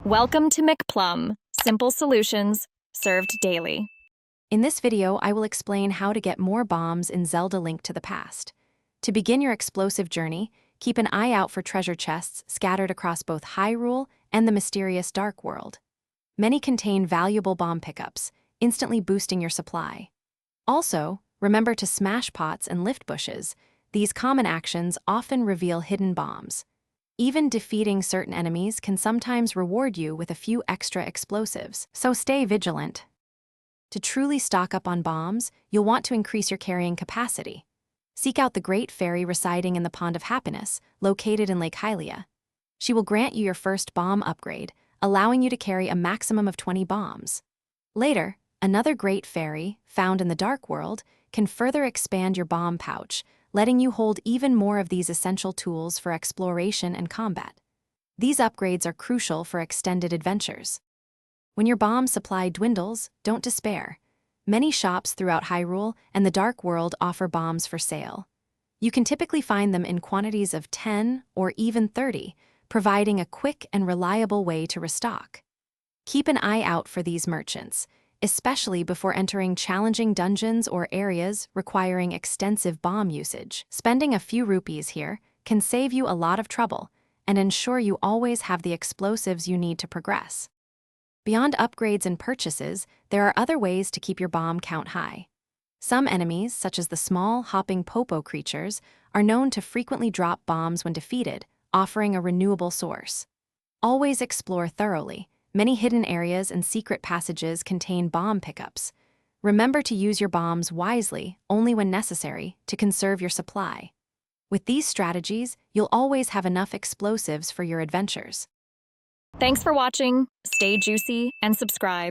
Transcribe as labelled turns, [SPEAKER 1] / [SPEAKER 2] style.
[SPEAKER 1] Welcome to McPlum, simple solutions served daily.
[SPEAKER 2] In this video, I will explain how to get more bombs in Zelda Link to the Past. To begin your explosive journey, keep an eye out for treasure chests scattered across both Hyrule and the mysterious Dark World. Many contain valuable bomb pickups, instantly boosting your supply. Also, remember to smash pots and lift bushes. These common actions often reveal hidden bombs. Even defeating certain enemies can sometimes reward you with a few extra explosives, so stay vigilant. To truly stock up on bombs, you'll want to increase your carrying capacity. Seek out the Great Fairy residing in the Pond of Happiness, located in Lake Hylia. She will grant you your first bomb upgrade, allowing you to carry a maximum of 20 bombs. Later, another Great Fairy, found in the Dark World, can further expand your bomb pouch, letting you hold even more of these essential tools for exploration and combat. These upgrades are crucial for extended adventures. When your bomb supply dwindles, don't despair. Many shops throughout Hyrule and the Dark World offer bombs for sale. You can typically find them in quantities of 10 or even 30, providing a quick and reliable way to restock. Keep an eye out for these merchants, especially before entering challenging dungeons or areas requiring extensive bomb usage. Spending a few rupees here can save you a lot of trouble and ensure you always have the explosives you need to progress. Beyond upgrades and purchases, there are other ways to keep your bomb count high. Some enemies, such as the small, hopping popo creatures, are known to frequently drop bombs when defeated, offering a renewable source. Always explore thoroughly. Many hidden areas and secret passages contain bomb pickups. Remember to use your bombs wisely, only when necessary, to conserve your supply. With these strategies, you'll always have enough explosives for your adventures.
[SPEAKER 1] Thanks for watching. Stay juicy and subscribe.